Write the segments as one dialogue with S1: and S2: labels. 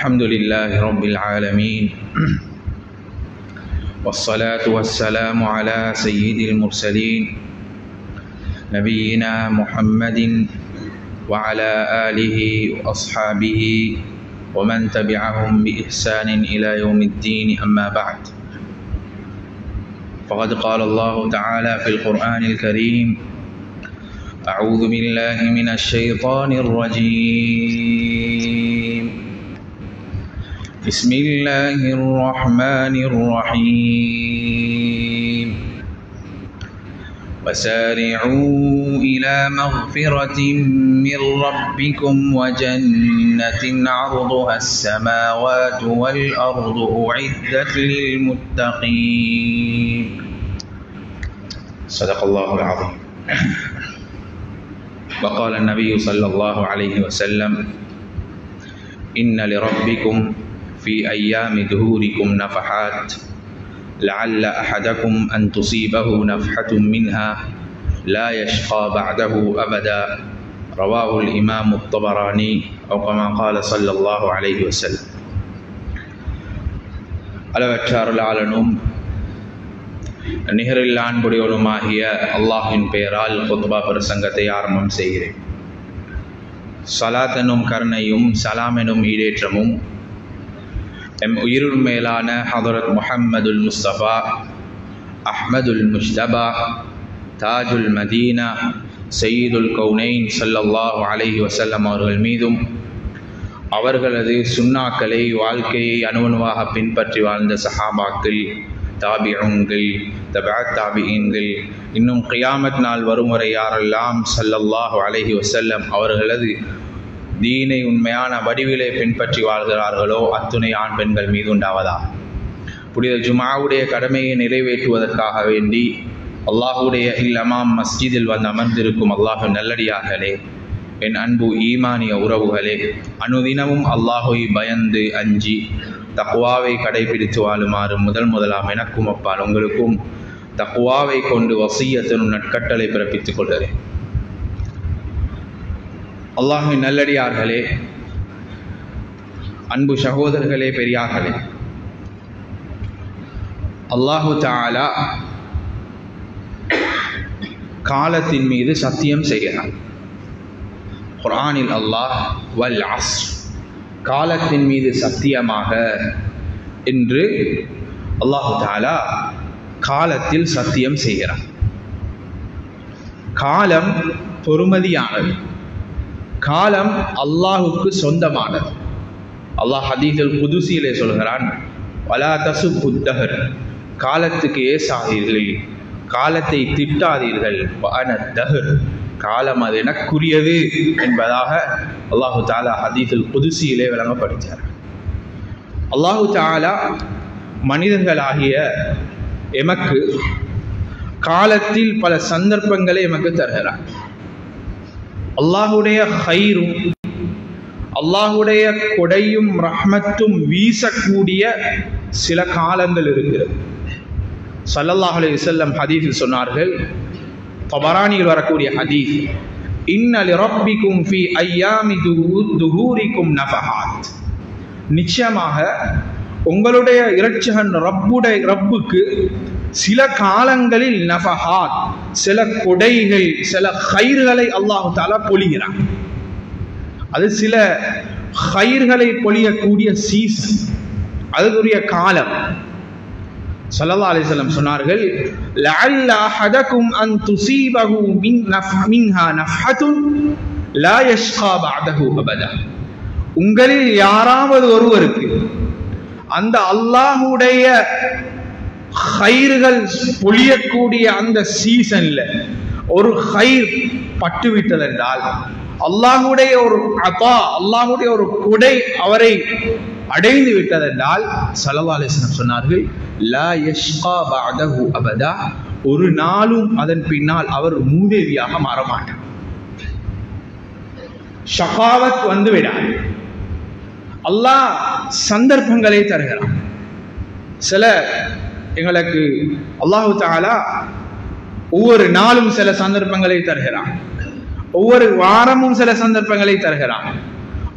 S1: الحمد لله رب العالمين والصلاة والسلام على سيد المرسلين نبينا محمد وعلى آله وأصحابه ومن تبعهم بإحسان إلى يوم الدين. أما بعد، فقد قال الله تعالى في القرآن الكريم: أعوذ بالله من الشيطان الرجيم، بسم الله الرحمن الرحيم، وسارعوا إلى مغفرة من ربكم وجنة عرضها السماوات والأرض أعدت للمتقين. صدق الله العظيم. وقال النبي صلى الله عليه وسلم: إن لربكم في أيام دهوركم نفحات لعل أحدكم أن تصيبه نفحة منها لا يشقى بعده أبدا. رواه الإمام الطبراني أو كما قال صلى الله عليه وسلم. அளவற்றாளனும் நிகரில் அன்புடையவனுமாகிய அல்லாஹின் பெயரால் குத்பா பிரசங்கத்தை ஆரம்பம் செய்கிறேன். ஸலாத் எனும் கருணையும் சலாம் எனும் ஈடேற்றமும் எம் உயிரின் மேலான ஹதரத் முஹம்மதுல் முஸ்தபா அஹ்மதுல் முஜ்தபா தாஜுல் மதீனா சயீதுல் கௌனைன் ஸல்லல்லாஹு அலைஹி வஸல்லம் அவர்கள் மீதும், அவர்களது சுன்னாக்களை வாழ்க்கையை அணுவணுவாக பின்பற்றி வாழ்ந்த சஹாபாக்கள், தாபிஊன்கள், தபஅத் தாபிஈன்கள், இன்னும் கியாமத் நாள் வரும் வரை யாரெல்லாம் ஸல்லல்லாஹு அலைஹி வஸல்லம் அவர்களது தீனை உண்மையான வடிவிலே பின்பற்றி வாழ்கிறார்களோ அத்துணை ஆண் பெண்கள் மீது உண்டாவதா. புனித ஜுமாவுடைய கடமையை நிறைவேற்றுவதற்காக வேண்டி அல்லாஹுடைய இல்லமாம் மஸ்ஜிதில் வந்து அமர்ந்திருக்கும் அல்லாஹு நல்லடியார்களே, என் அன்பு ஈமானிய உறவுகளே, அனுதினமும் அல்லாஹை பயந்து அஞ்சி தக்வாவை கடைபிடித்து வாழுமாறு முதலாம் எனக்கும் அப்பால் உங்களுக்கும் தக்வாவை கொண்டு வசியத்தினும் நட்கட்டளை பிறப்பித்துக் கொள்கிறேன். அல்லாஹின் நல்லடியார்களே, அன்பு சகோதரர்களே, பெரியார்களே, அல்லாஹு தஆலா காலத்தின் மீது சத்தியம் செய்கிறார். குர்ஆனில் அல்லாஹ் வல் அஸ்ர், காலத்தின் மீது சத்தியமாக என்று அல்லாஹு தஆலா காலத்தில் சத்தியம் செய்கிறார். காலம் பொறுமதியானது, காலம் அல்லாஹுக்கு சொந்தமானது. அல்லாஹ் ஹதீஸுல் குதுஸியிலே சொல்கிறான்: வலா தசுப்புத் தஹர், காலத்துக்கு ஏசாதீர்கள், காலத்தை திட்டாதீர்கள். வஅன தஹர், காலம் அது எனக்குரியது என்பதாக அல்லாஹு தஆலா ஹதீஸுல் குதுஸியிலே விளங்கப்படுத்தார். அல்லாஹு தஆலா மனிதர்களாகிய எமக்கு காலத்தில் பல சந்தர்ப்பங்களை எமக்கு தருகிறார். அல்லாஹுடைய ஹைரும் அல்லாஹுடைய கொடையும் ரஹ்மத்தும் வீசக்கூடிய சில காலங்கள் இருக்கிறது. ஸல்லல்லாஹு அலைஹி வஸல்லம் ஹதீஸில் சொன்னார்கள், தபரானியில் வரக்கூடிய ஹதீஸ்: இன்ன லிரப்பிக்கும் ஃபீ அய்யாமி துஹூரிக்கும் நஃபஹாத், நிச்சயமாக உங்களுடைய இரட்சகன் ரப்புக்கு சில காலங்களில் நஃபஹாத், சில கொடைகள், சில ஹைர்களை அல்லாஹு தஆலா பொழிகிறான். அது சில ஹைர்களை பொழியக்கூடிய சீசன், அதுக்குரிய காலம். ஸல்லல்லாஹு அலைஹி வஸல்லம் சொன்னார்கள்: லஅல்ல அஹதகும் அன் துஸீபஹு மின்ஹா நஃபஹத்துன் லா யஷ்கா பஅதஹு அபதா, உங்களில் யாராவது ஒருவருக்கு அந்த அல்லாஹ்வுடைய ஹைர்கள் பொழியக்கூடிய அந்த சீசன்ல ஒரு ஹைர் பட்டுவிட்டதென்றால், அல்லாஹ்வுடைய ஒரு அதா, அல்லாஹ்வுடைய ஒரு கொடை அவரை அடைந்து விட்டதென்றால், ஸல்லல்லாஹு அலைஹி வஸல்லம் சொன்னார்கள்: லா யஷ்கா பஅதஹு அபதா, ஒரு நாளும் அதன் பின்னால் அவர் மூதேவியாக மாறமாட்டார். ஷகாவத் வந்து விடாது. அல்லாஹ் சந்தர்ப்பங்களை தருகிறான். சில எங்களுக்கு அல்லாஹு தஆலா ஒவ்வொரு நாளும் சில சந்தர்ப்பங்களை தருகிறான், ஒவ்வொரு வாரமும் சில சந்தர்ப்பங்களை தருகிறான்,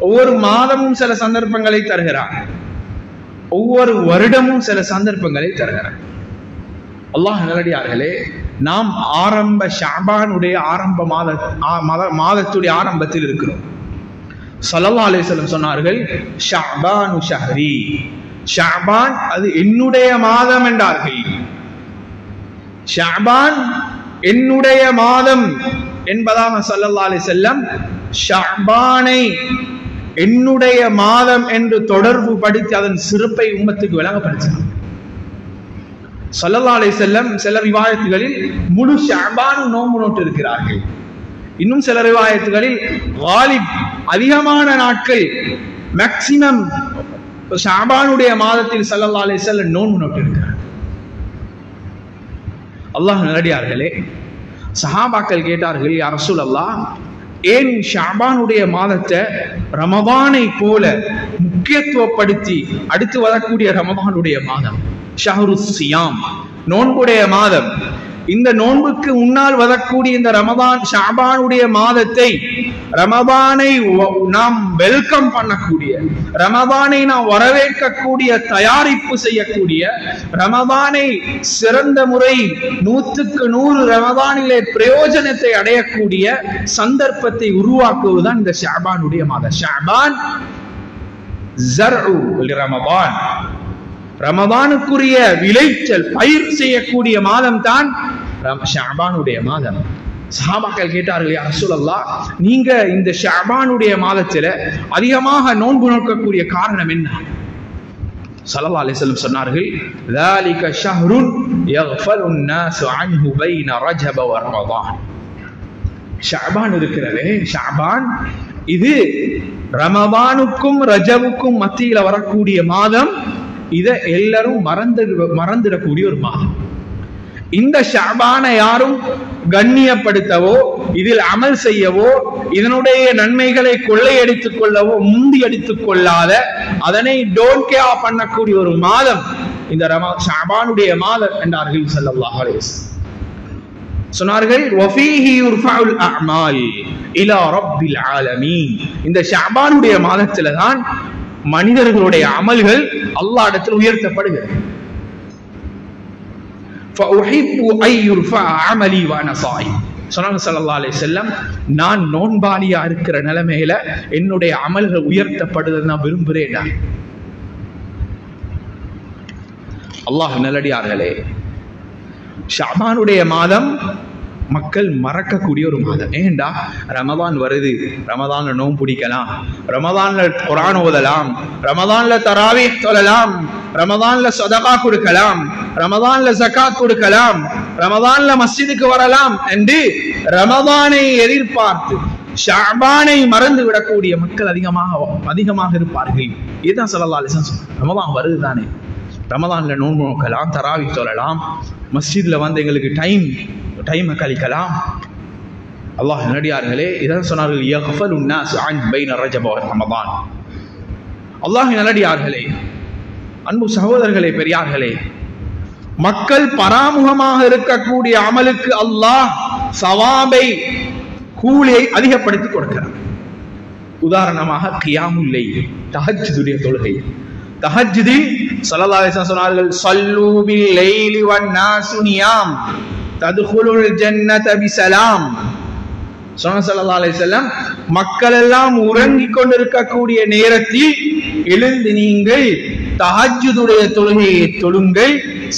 S1: ஒவ்வொரு மாதமும் சில சந்தர்ப்பங்களை தருகிறான், ஒவ்வொரு வருடமும் சில சந்தர்ப்பங்களை தருகிறான். அல்லாஹ் நல்லடியார்களே, நாம் ஆரம்ப ஷஅபானுடைய ஆரம்ப மாதத்துடைய ஆரம்பத்தில் இருக்கிறோம். ஸல்லல்லாஹு அலைஹி வஸல்லம் சொன்னார்கள், ஷஅபானு ஷஹ்ரி, ஷஅபான் அது என்னுடைய மாதம் என்றார்கள். ஷஅபான் என்னுடைய மாதம் என்பதாக ஸல்லல்லாஹு அலைஹி வஸல்லம் ஷஅபானை என்னுடைய மாதம் என்று தொடர்பு படுத்தி அதன் சிறப்பை உம்மத்துக்கு விளங்கப்படுத்தினார். ஸல்லல்லாஹு அலைஹி வஸல்லம் சில ரிவாயத்துகளில் முழு ஷஅபான் நோன்பு நோட்டு இருக்கிறார்கள். இன்னும் சில ரிவாயத்துகளில் காலிப் அதிகமான நாட்கள் மேக்சிமம் ஷஅபானுடைய மாதத்தில் ஸல்லல்லாஹு அலைஹி வஸல்லம் நோன்பு நோட்டு இருக்கிறார். அல்லாஹ் நல்லடியார்களே, சஹாபாக்கள் கேட்டார்கள், யா ரசூலல்லாஹ், ஏன் ஷஅபானுடைய மாதத்தை ரமதானை போல முக்கியத்துவப்படுத்தி அடுத்து வரக்கூடிய ரமதானுடைய மாதம் ஷஹ்ரு சியாம், நோன்புடைய மாதம், இந்த நோன்புக்கு முன்னால் வரக்கூடிய இந்த ரமதான் ஷஅபானுடைய மாதத்தை ரமதானை நாம் வெல்கம் பண்ணக்கூடிய, ரமதானை நாம் வரவேற்கக்கூடிய, தயாரிப்பு செய்யக்கூடிய, ரமதானை சிறந்த முறை 100% ரமதானிலே பிரயோஜனத்தை அடையக்கூடிய சந்தர்ப்பத்தை உருவாக்குவதுதான் இந்த ஷஅபானுடைய மாதம். ஷஅபான் ஸர்உ லிரமதான், ரமதானுக்குரிய விளைச்சல் பயிர் செய்யக்கூடிய மாதம் தான் ஷஅபானுடைய மாதம். சஹாபாக்கள் கேட்டார்கள், யா ரசூலல்லாஹ், நீங்க இந்த ஷஅபானுடைய மாதத்துல அதிகமாக நோன்பு நோக்கக்கூடிய காரணம் என்ன? ஸல்லல்லாஹு அலைஹி வஸல்லம் சொன்னார்கள், ذلك شهر يغفل الناس عنه بين رجب ورمضان. ஷஅபான் இருக்கிறதே, ஷஅபான் இது ரமதானுக்கும் ரஜபுக்கும் மத்தியில வரக்கூடிய மாதம். இதை எல்லாரும் மறந்துடக்கூடிய ஒரு மாதம். இந்த ஷஅபானை யாரும் கண்ணியப்படுத்தவோ, இதில் அமல் செய்யவோ, இதனுடைய நன்மைகளை கொள்ளையடித்துக் கொள்ளவோ முந்தி அடித்துக் கொள்ளாத, அதனை டோன்ட் கேர் பண்ணக்கூடிய ஒரு மாதம் இந்த ஷஅபானுடைய மாதம் என்றார்கள் ஸல்லல்லாஹு அலைஹி வஸல்லம். சொன்னார்கள், வஃபீஹி யுர்ஃபஉல் அஅமால் இலா ரப்பில் ஆலமீன். இந்த ஷஅபானுடைய மாதத்துல தான் மனிதர்களுடைய அமல்கள் அல்லாஹ் இடத்தில் உயர்த்தப்படுகிறது. ஃபஉஹிப்பு அன் யுர்ஃபஅ அமலி வ அனா ஸாயிம். சொன்னாங்க ஸல்லல்லாஹு அலைஹி வஸல்லம், நான் நோன்பாளியா இருக்கிற நிலைமையில என்னுடைய அமல்கள் உயர்த்தப்படுவதை நான் விரும்புகிறேன். அல்லாஹ் நல்லடியார்களே, ஷஅபானுடைய மாதம் மக்கள் மறக்கக்கூடிய ஒரு மாதம். ஏண்டா, ரமதான் வருது, ரமதான்ல நோன்பு பிடிக்கலாம், ரமதான்ல குர்ஆன் ஓதலாம், ரமதான்ல தராவீஹ் தொழலாம், ரமதான்ல சதகா கொடுக்கலாம், ரமதான்ல ஜகாத் கொடுக்கலாம், ரமதான்ல மஸ்ஜிதுக்கு வரலாம் என்று ரமதானை எதிர்பார்த்து ஷஅபானை மறந்து விடக்கூடிய மக்கள் அதிகமாக இருப்பார்கள். இதுதான் ஸல்லல்லாஹு அலைஹி வஸல்லம், ரமதான் வருது தானே, ரமதான்ல நோன்பு நோக்கலாம், தராவீஹ் தொழலாம், மஸ்ஜித்ல வந்து எங்களுக்கு டைமை கழிக்கலாம். அல்லாஹ் நல்லடியார்களே, இதான் சொன்னார்கள், யக்ஃபலு الناس عن بين رجب ورمضان. அல்லாஹ் நல்லடியார்களே, அன்பு சகோதரர்களே, பெரியார்களே, மக்கள் பராமுகமாக இருக்கக்கூடிய அமலுக்கு அல்லாஹ் சவாபை, கூலியை அதிகப்படுத்தி கொடுக்கிறார். உதாரணமாக கியாமுல் லைல், தஹஜ்ஜுடைய தொழுகை. தஹஜ்ஜுதில் ஸல்லல்லாஹு அலைஹி வஸல்லம் சொன்னார்கள், ஸல்லூ பில் லைலி வன் நாஸு நியாம் ததுகுலுல் ஜன்னத பிஸலாம். ஸல்லல்லாஹு அலைஹி வஸல்லம், மக்கள் எல்லாம் உறங்கிக் கொண்டிருக்கக்கூடிய நேரத்தில் எழுந்து நீங்கள் தஹஜ்ஜுடைய தொழுகையை தொழுங்கள்,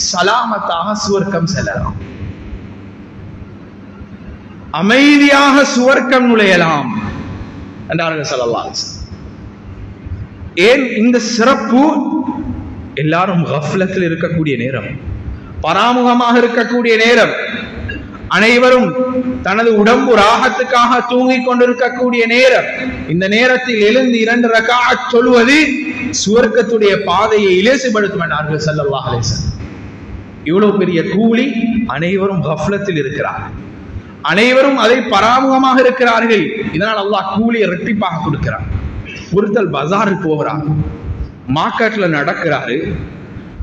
S1: சலாமத்தாக சுவர்க்கம் செல்லலாம், அமைதியாக சுவர்க்கம் நுழையலாம் என்றார்கள் ஸல்லல்லாஹு அலைஹி வஸல்லம். ஏன் இந்த சிறப்பு? எல்லாரும் கஃப்லத்தில் இருக்கக்கூடிய நேரம், பராமுகமாக இருக்கக்கூடிய நேரம், அனைவரும் தனது உடம்பு ராகத்துக்காக தூங்கிக் கொண்டிருக்கக்கூடிய நேரம். இந்த நேரத்தில் எழுந்து 2 ரக்அத் சொல்வது சுவர்க்கத்துடைய பாதையை இலேசுபடுத்தும் என்றார்கள் ஸல்லல்லாஹு அலைஹி வஸல்லம். இவ்வளவு பெரிய கூலி. அனைவரும் கஃப்லத்தில் இருக்கிறார்கள், அனைவரும் அதை பராமுகமாக இருக்கிறார்கள். இதனால் அல்லாஹ் கூலியை இரட்டிப்பாக கொடுக்கிறார். ஒருத்தல் பஜாருக்கு போகிறார், மார்க்கெட்ல நடக்கிறாரு,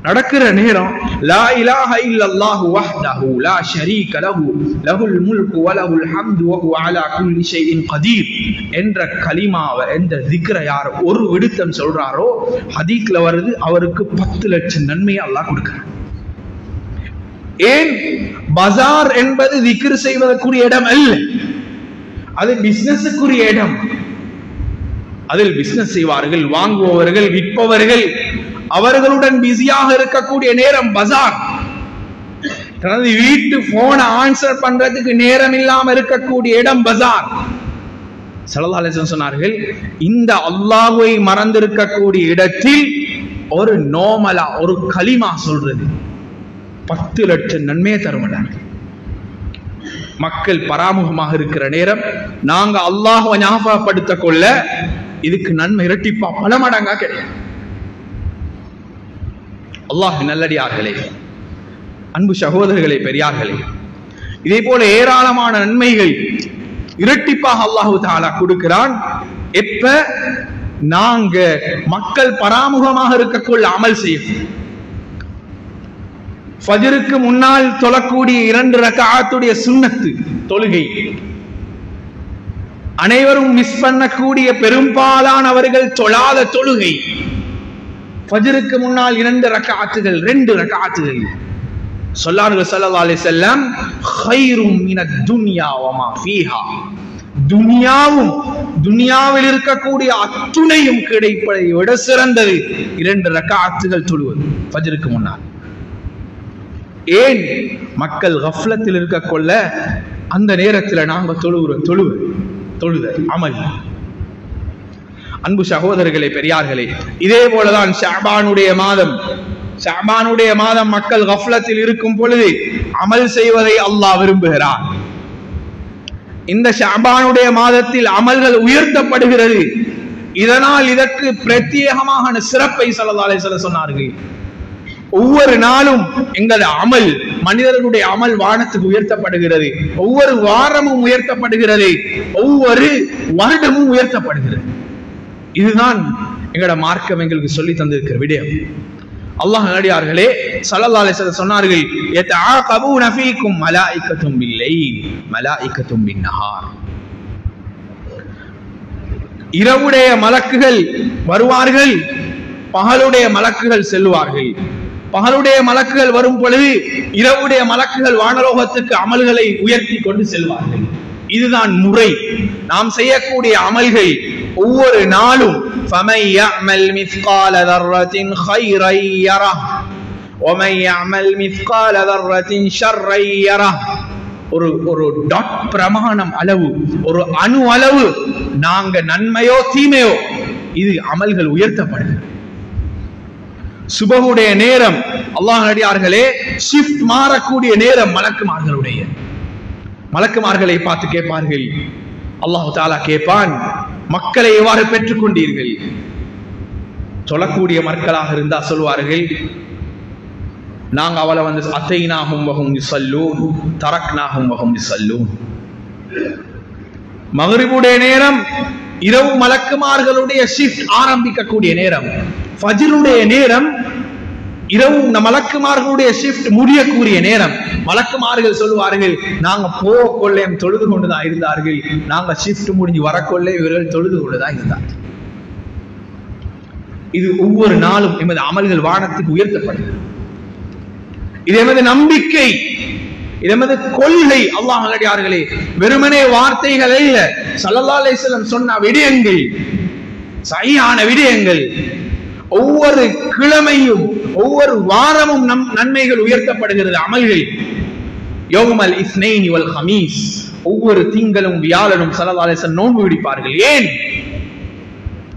S1: நடக்கிற நேரம் லா இலாஹ இல்லல்லாஹு வஹ்தஹு லா ஷரீக லஹு லஹுல் முல்கு வ லஹுல் ஹம்து வ ஹுவ அலா குல்லி ஷைஇன் கதீர் என்ற கலிமாவை, என்ற திக்ரை யார் ஒரு விடுத்தம் சொல்றாரோ ஹதீஸ்ல வருது, அவருக்கு 10 லட்சம் நன்மையை அல்லாஹ் கொடுக்கிறார். ஏன்? பஜார் என்பது திக்ர் செய்வதற்குரிய இடம் அல்ல, அது பிசினஸுக்குரிய இடம். அதில் பிசினஸ் செய்வார்கள், வாங்குபவர்கள், விற்பவர்கள், அவர்களுடன் பிஸியாக இருக்கக்கூடிய நேரம் பஜார். தனது வீட்டு போனை ஆன்சர் பண்றதுக்கு நேரம் இல்லாம இருக்கக்கூடிய இடம் பஜார். ஸல்லல்லாஹு அலைஹி வஸல்லம் சொன்னார்கள், இந்த அல்லாஹ்வை மறந்திருக்கக்கூடிய இடத்தில் ஒரு நோமலா, ஒரு கலிமா சொல்றது 10 லட்சம் நன்மையை தருமல. மக்கள் பராமுகமாக இருக்கிற நேரம் நாங்க அல்லாஹ்வை ஞாபகப்படுத்த கொள்ள இதுக்கு நன்மை இரட்டிப்பா பல மடங்கா கிடைக்கும். அல்லாஹ் நல்லடியார்களே, அன்பு சகோதரர்களே, பெரியார்களே, இதே போல ஏராளமான நன்மைகள் இரட்டிப்பாக அல்லாஹு தஆலா கொடுக்கிறான். எப்ப நாங்க மக்கள் பராமுகமாக இருக்கக்குள்ள அமல் செய்யும். ஃபஜ்ருக்கு முன்னால் தொழக்கூடிய 2 ரக்அத்துடைய சுன்னத்து தொழுகை அனைவரும் மிஸ் பண்ணக்கூடிய பெரும்பாலானவர்கள் தொழாத தொழுகை. ஃபஜ்ருக்கு முன்னால் 2 ரக்அத்துகள், 2 ரக்அத்துகள். சொன்னார்கள் ஸல்லல்லாஹு அலைஹி வஸல்லம், கைரும் மினத் துன்யா வ மா ஃபீஹா, துனியாவும் துனியாவில் இருக்கக்கூடிய அத்துணையும் கிடைப்பதை விட சிறந்தது 2 ரக்அத்துகள் தொழுவது ஃபஜ்ருக்கு முன்னால். ஏன்? மக்கள் கஃப்லத்தில் இருக்க கொள்ள அந்த நேரத்தில் நாங்க தொழுத அமல். அன்பு சகோதரர்களே, பெரியார்களே, இதே போலதான் ஷஅபானுடைய மாதம் மக்கள் கஃப்லத்தில் இருக்கும் பொழுது அமல் செய்வதை அல்லாஹ் விரும்புகிறார். இந்த ஷஅபானுடைய மாதத்தில் அமல்கள் உயர்த்தப்படுகிறது. இதனால் இதற்கு பிரத்யேகமான சிறப்பை ஸல்லல்லாஹு அலைஹி வஸல்லம் சொன்னார்கள். ஒவ்வொரு நாளும் எங்கள் அமல், மனிதர்களுடைய அமல் வானத்துக்கு உயர்த்தப்படுகிறது. ஒவ்வொரு வாரமும் உயர்த்தப்படுகிறது. ஒவ்வொரு வருடமும் உயர்த்தப்படுகிறது. இதுதான் எங்களோட மார்க்கம் எங்களுக்கு சொல்லி தந்திருக்கிற விடயம். அல்லாஹ் நல்லடியார்களே, ஸல்லல்லாஹு அலைஹி வஸல்லம் சொன்னார்கள், யதஆகபூன ஃபீக்கும் மலாயிகத்தும் பில்லைல் மலாயிகத்தும் பின்னஹார். இரவுடைய மலக்குகள் வருவார்கள், பகலுடைய மலக்குகள் செல்வார்கள். பகலுடைய மலக்குகள் வரும் பொழுது இரவுடைய மலக்குகள் வானலோகத்துக்கு அமல்களை உயர்த்தி கொண்டு செல்வார்கள். இதுதான் முறை. நாம் செய்யக்கூடிய அமல்கள் ஒவ்வொரு நாளும் فَمَنْ يَعْمَلْ مِثْقَالَ ذَرَّةٍ خَيْرًا يَرَهُ وَمَنْ يَعْمَلْ مِثْقَالَ ذَرَّةٍ شَرًّا يَرَهُ. ஒரு டாட் பிரமாணம் அளவு, ஒரு அணு அளவு நாங்க நன்மையோ தீமையோ இது அமல்கள் உயர்த்தப்படுகிறது. சுபஹுடைய நேரம் அல்லாஹ் நடிகார்களே, ஷிஃப்ட் மாறக்கூடிய நேரம் மலக்குமார்களை பார்த்து கேட்பார்கள். அல்லாஹ் தஆலா கேட்பான், மக்களை எவ்வாறு பெற்றுக் கொண்டீர்கள்? சொல்லக்கூடிய மக்களாக இருந்தா சொல்வார்கள், நாங்க அவளை அத்தைனாஹும் வஹும் யுஸல்லூன் தரக்னாஹும் வஹும் யுஸல்லூன். மக்ரிபுடைய நேரம் இரவு மலக்குமார்களுடைய ஷிஃப்ட் ஆரம்பிக்கக்கூடிய நேரம். ஃபஜ்ருடைய நேரம் இரவு மலக்குமார்களுடைய ஷிஃப்ட் முடியக்கூடிய நேரம். மலக்குமார்கள் சொல்வார்கள், நாங்க போக கொள்ளையும் தொழுது கொண்டுதான் இருந்தார்கள், நாங்க ஷிஃப்ட் முடிஞ்சு வரக்கொள்ளே இவர்கள் தொழுது கொண்டுதான் இருந்தார்கள். இது ஒவ்வொரு நாளும் எமது அமல்கள் வானத்துக்கு உயர்த்தப்படுகிறது. இது எமது நம்பிக்கை, இது எமது கொள்கை. அல்லாஹ் நல்லடியார்களே, வெறுமனே வார்த்தைகள் அல்ல, ஸல்லல்லாஹு அலைஹி வஸல்லம் சொன்ன விடயங்கள், சரியான விடயங்கள். ஒவ்வொரு கிழமையும் ஒவ்வொரு வாரமும் நன்மைகள் உயர்த்தப்படுகிறது. அமல்கள் யௌமல் இஸ்னைனி வல் ஹமீஸ், ஒவ்வொரு திங்களும் வியாழனும் ஸல்லல்லாஹு அலைஹி வஸல்லம் நோன்பு பிடிப்பார்கள். ஏன்?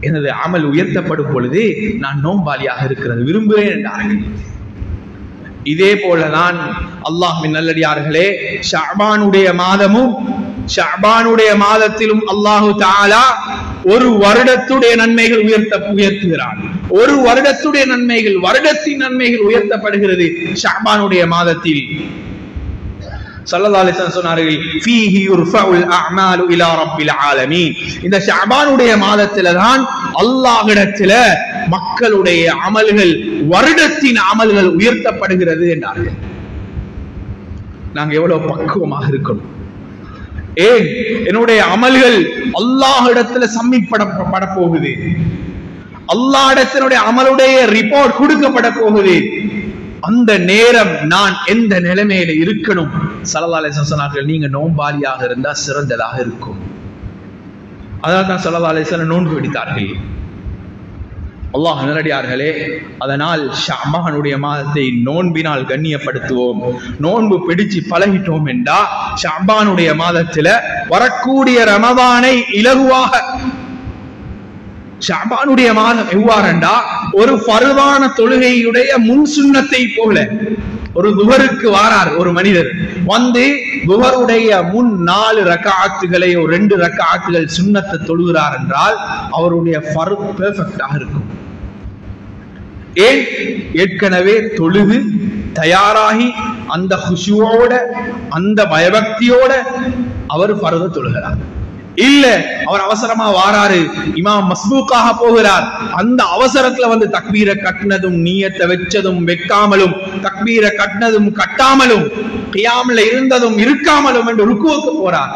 S1: எனது அமல் உயர்த்தப்படும் பொழுது நான் நோன்பாளியாக இருக்கிறது விரும்புகிறேன் என்றார்கள். இதே போலதான் அல்லாஹ்வின் நல்லடியார்களே, ஷஅபானுடைய மாதத்திலும் அல்லாஹு தஆலா ஒரு வருடத்துடைய நன்மைகள் உயர்த்துகிறான். ஒரு வருடத்துடைய நன்மைகள், வருடத்தின் நன்மைகள் உயர்த்தப்படுகிறது ஷஅபானுடைய மாதத்தில். ஸல்லல்லாஹு அலைஹி வஸல்லம் சொன்னார்கள், ஃபீஹி யுர்ஃபஉல் அஅமாலு இலா ரப்பில் ஆலமீன். இந்த ஷஅபானுடைய மாதத்தில தான் அல்லாஹ்விடத்தில மக்களுடைய அமல்கள், வருடத்தின் அமல்கள் உயர்த்தப்படுகிறது என்றார்கள். நாங்க எவ்வளவு பக்குவமாக இருக்கணும். ஏன் என்னுடைய அமல்கள் அல்லாஹ் இடத்துல சப்மிட் பட போகுது, அல்லாஹ் இடத்தினுடைய அமலுடைய ரிப்போர்ட் கொடுக்கப்பட போகுது. அந்த நேரம் நான் எந்த நிலைமையில இருக்கணும்? ஸல்லல்லாஹு அலைஹி வஸல்லம் சொன்னார்கள், நீங்க நோன்பாளியாக இருந்தா சிறந்ததாக இருக்கும். அதனால தான் ஸல்லல்லாஹு அலைஹி வஸல்லம் நோன்பு பிடித்தார்கள். அல்லாஹ் நல்லடியார்களே, அதனால் ஷஅபானுடைய மாதத்தை நோன்பினால் கண்ணியப்படுத்துவோம். நோன்பு பிடிச்சு பழகிட்டோம் என்றா ஷஅபானுடைய மாதத்துல வரக்கூடிய ரமதானை இலகுவாக. ஷஅபானுடைய மாதம் எவ்வாறென்றா ஒரு ஃபர்தான தொழுகையுடைய முன் சுன்னத்தை போல. ஒரு துஹருக்கு வாரார் ஒரு மனிதர், வந்து துஹருடைய முன் 4 ரக்அத்துகளை, ஒரு 2 ரக்அத்துகள் சுன்னத்தை தொழுகிறார் என்றால் அவருடைய ஃபர்த் பெர்ஃபெக்ட்டாக இருக்கும். ஏன்? ஏற்கனவே தொழுது தயாராகி அந்த குஷுவோட, அந்த பயபக்தியோட அவர் ஃபர்த தொழுகிறார். இல்ல அவர் அவசரமா வாராரு, இமாம் மஸ்பூக்காக போகிறார், அந்த அவசரத்துல வந்து தக்பீரை கட்டினதும் நியத்தை வச்சதும் வைக்காமலும், தக்பீரை கட்டினதும் கட்டாமலும், கியாம்ல இருந்ததும் இருக்காமலும் என்று ருக்குவுக்கு போறார்.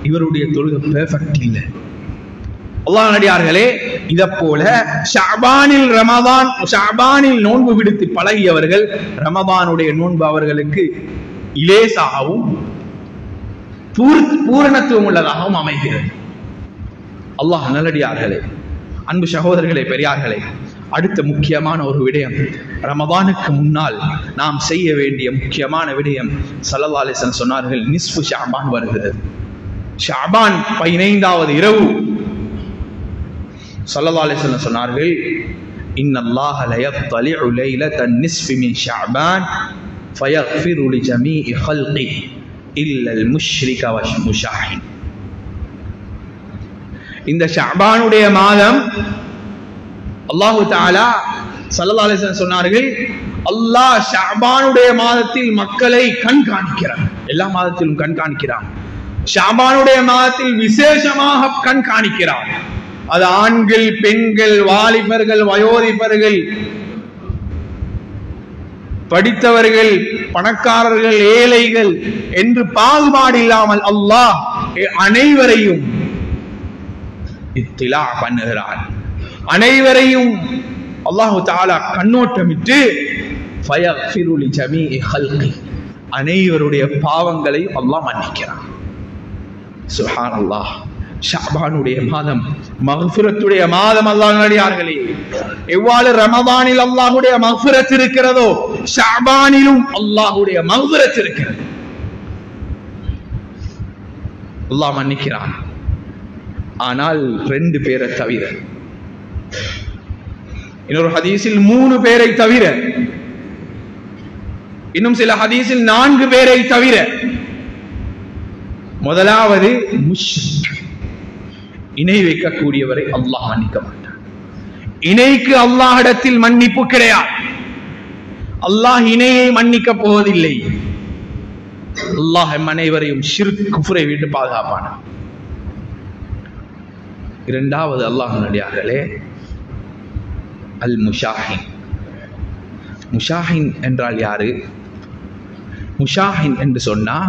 S1: இவருடைய தொழுகை பெர்ஃபெக்ட் இல்லை. அல்லாஹ் நடிகார்களே, இத போல ஷஅபானில் நோன்பு விடுத்து பழகியவர்கள் ரமதானுடைய நோன்பு அவர்களுக்கு இலேசாகவும் பூரணத்துவம் உள்ளதாகவும் அமைகிறது. அல்லாஹ் நல்லடியார்களே, அன்பு சகோதரர்களே, பெரியார்களே, அடுத்த முக்கியமான ஒரு விடயம், ரமதானுக்கு முன்னால் நாம் செய்ய வேண்டிய முக்கியமான விடயம். ஸல்லல்லாஹு அலைஹி வஸல்லம் சொன்னார்கள், நிஸ்ஃபு ஷஅபான் வருகிறது. ஷஅபான் 15வது இரவு. ஸல்லல்லாஹு அலைஹி வஸல்லம் சொன்னார்கள், இன்னல்லாஹ லயத்தலிஉ லைலத்தன் நிஸ்ஃபி மின் ஷஅபான் ஃபயக்ஃபிரு லிஜமீஇ ஹல்கி இல்லல் முஷ்ரிக வல் முஷாஹின். இந்த ஷஅபானுடைய மாதம் அல்லாஹ் தஆலா ஸல்லல்லாஹு அலைஹி வஸல்லம் சொன்னார்கள், அல்லாஹ் ஷஅபானுடைய மாதத்தில் மக்களை கண்காணிக்கிறான். எல்லா மாதத்திலும் கண்காணிக்கிறான். ஷஅபானுடைய மாதத்தில் விசேஷமாக கண்காணிக்கிறான். அது ஆண்கள், பெண்கள், வாலிபர்கள், வயோதிபர்கள், படித்தவர்கள், பணக்காரர்கள், ஏழைகள் என்று பாகுபாடு இல்லாமல் அல்லாஹ் அனைவரையும் இத்திலா பண்ணுகிறான். அனைவரையும் அல்லாஹு தஆலா கண்ணோட்டமிட்டு ஃபயக்ஃபிரு லிஜமீஇ ஹல்கி, அனைவருடைய பாவங்களையும் அல்லாஹ் மன்னிக்கிறான். சுப்ஹானல்லாஹ். ஷஅபானுடைய மாதம் மக்ஃபிரத்துடைய மாதம். அல்லாஹ் நல்லடியார்களே, எவ்வாறு ரமதானில் அல்லாஹ்வுடைய மக்ஃபிரத் இருக்கிறதோ ஷஅபானிலும் அல்லாஹ்வுடைய மக்ஃபிரத் இருக்கிறது. அல்லாஹ் மன்னிக்கிறான். ஆனால் 2 பேரை தவிர. இன்னொரு ஹதீஸில் 3 பேரை தவிர, இன்னும் சில ஹதீஸில் 4 பேரை தவிர. முதலாவது முஷ்ரிக், இணை வைக்கக்கூடியவரை அல்லாஹ் மன்னிக்க மாட்டான். இணைக்கு அல்லாஹ்விடத்தில் மன்னிப்பு கிடையாது. அல்லாஹ் இணையை மன்னிக்க போவதில்லை. அல்லாஹ் அனைவரையும் ஷிர்க், குஃப்ரை விட்டு பாதுகாப்பானா. இரண்டாவது அல்லாஹ் நடிகார்களே, அல் முஷாஹின். முஷாஹின் என்றால் யாரு? முஷாஹின் என்று சொன்னா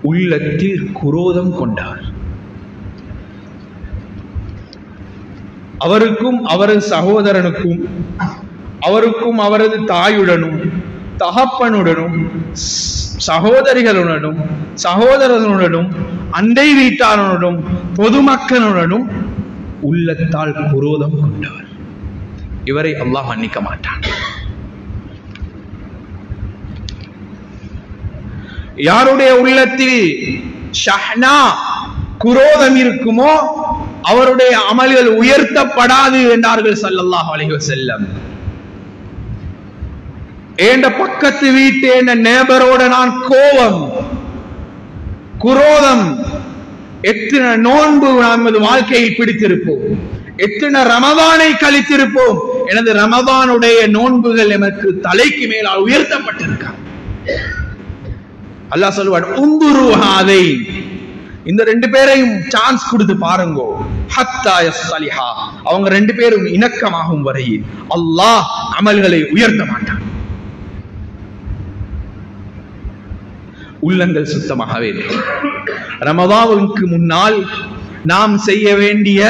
S1: உள்ளத்தில் குரோதம் கொண்டார். அவருக்கும் அவரது சகோதரனுக்கும், அவருக்கும் அவரது தாயுடனும், தகப்பனுடனும், சகோதரிகளுடனும், சகோதரர்களுடனும், அண்டை வீட்டாருடனும், பொதுமக்களுடனும் உள்ளத்தால் குரோதம் கொண்டவர். இவரை அல்லாஹ் மன்னிக்க மாட்டான். யாருடைய உள்ளத்தில் ஷஹ்னா, குரோதம் இருக்குமோ அவருடைய அமல்கள் உயர்த்தப்படாது என்றார்கள் ஸல்லல்லாஹு அலைஹி வஸல்லம். ஏண்ட பக்கத்து வீட்டு என்ற நேபரோட நான் கோபம், குரோதம், எத்தனை நோன்பு நமது வாழ்க்கையில் பிடித்திருப்போம், எத்தனை ரமதானை கழித்திருப்போம். எனது ரமதானுடைய நோன்புகள் எமக்கு தலைக்கு மேலால் உயர்த்தப்பட்டிருக்க. அல்லாஹ் சொல்வான், உந்துரு ஹாதை, இந்த ரெண்டு பேரையும் சான்ஸ் கொடுத்து பாருங்கோ. ஹத்தா யஸ்ஸலிஹா, அவங்க ரெண்டு பேரும் இணக்கமாகும் வரையில் அல்லாஹ் அமல்களை உயர்த்த மாட்டான். உள்ளங்கள் சுத்தமாக வேண்டும். ரமதானுக்கு முன்னால் நாம் செய்ய வேண்டிய,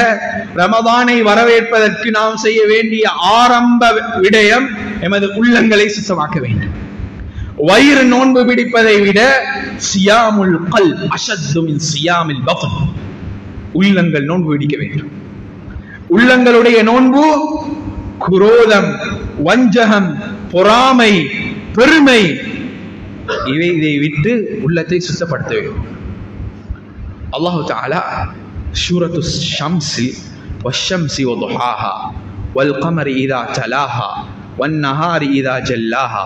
S1: ரமதானை வரவேற்பதற்கு நாம் செய்ய வேண்டிய ஆரம்ப விடயம் எமது உள்ளங்களை சுத்தமாக்க வேண்டும். வயிறு நோன்பு பிடிப்பதை விட சியாமுல் கல்ப் அஷத்து மின் சியாமில் பத்ன், உள்ளங்கள் நோன்பு பிடிக்க வேண்டும். உள்ளங்களுடைய நோன்பு குரோதம், வஞ்சகம், பொறாமை, பெருமை, இதை விட்டு உள்ளத்தை சுத்தப்படுத்த வேண்டும். அல்லாஹ் தஆலா சூரத்து ஷம்ஸில் வஷ்ஷம்ஸி வதுஹாஹா வல்கமரி இதா தலாஹா வன்னஹாரி இதா ஜல்லாஹா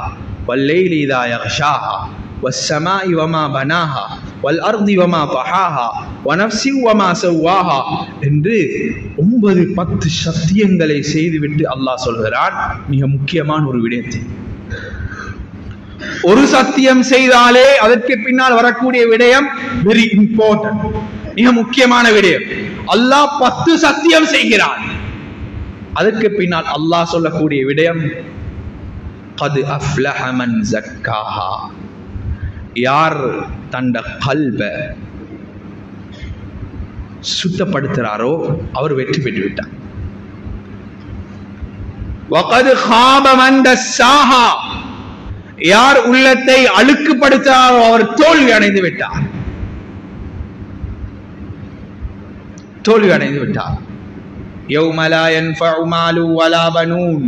S1: வல்லைலி இதா யக்ஷாஹா வஸ்ஸமாஇ வமா பனாஹா வல்அர்தி வமா தஹாஹா வனஃப்ஸி வமா ஸவ்வாஹா என்று 9-10 சத்தியங்களை செய்துவிட்டு அல்லாஹ் சொல்கிறான் மிக முக்கியமான ஒரு விடயத்தை. ஒரு சத்தியம் செய்தாலே அதற்கு பின்னால் வரக்கூடிய விடயம் வெரி இம்பார்ட்டன்ட், மிக முக்கியமான விடயம். அல்லாஹ் 10 சத்தியம் செய்கிறான், அதற்கு பின்னால் அல்லாஹ் சொல்லக்கூடிய விடயம் கத் அஃப்லஹ மன் ஸக்காஹா, யார் தண்ட கல்ப சுத்தப்படுத்துறாரோ அவர் வெற்றி பெற்று விட்டார். வகத் காப மன் தஸ்ஸாஹா, யார் உள்ளத்தை அழுக்குப்படுத்தாரோ அவர் தோல்வி அடைந்து விட்டார். தோல்வி அடைந்து விட்டார். யௌம லா யன்ஃபஉ மாலு வலா பனூன்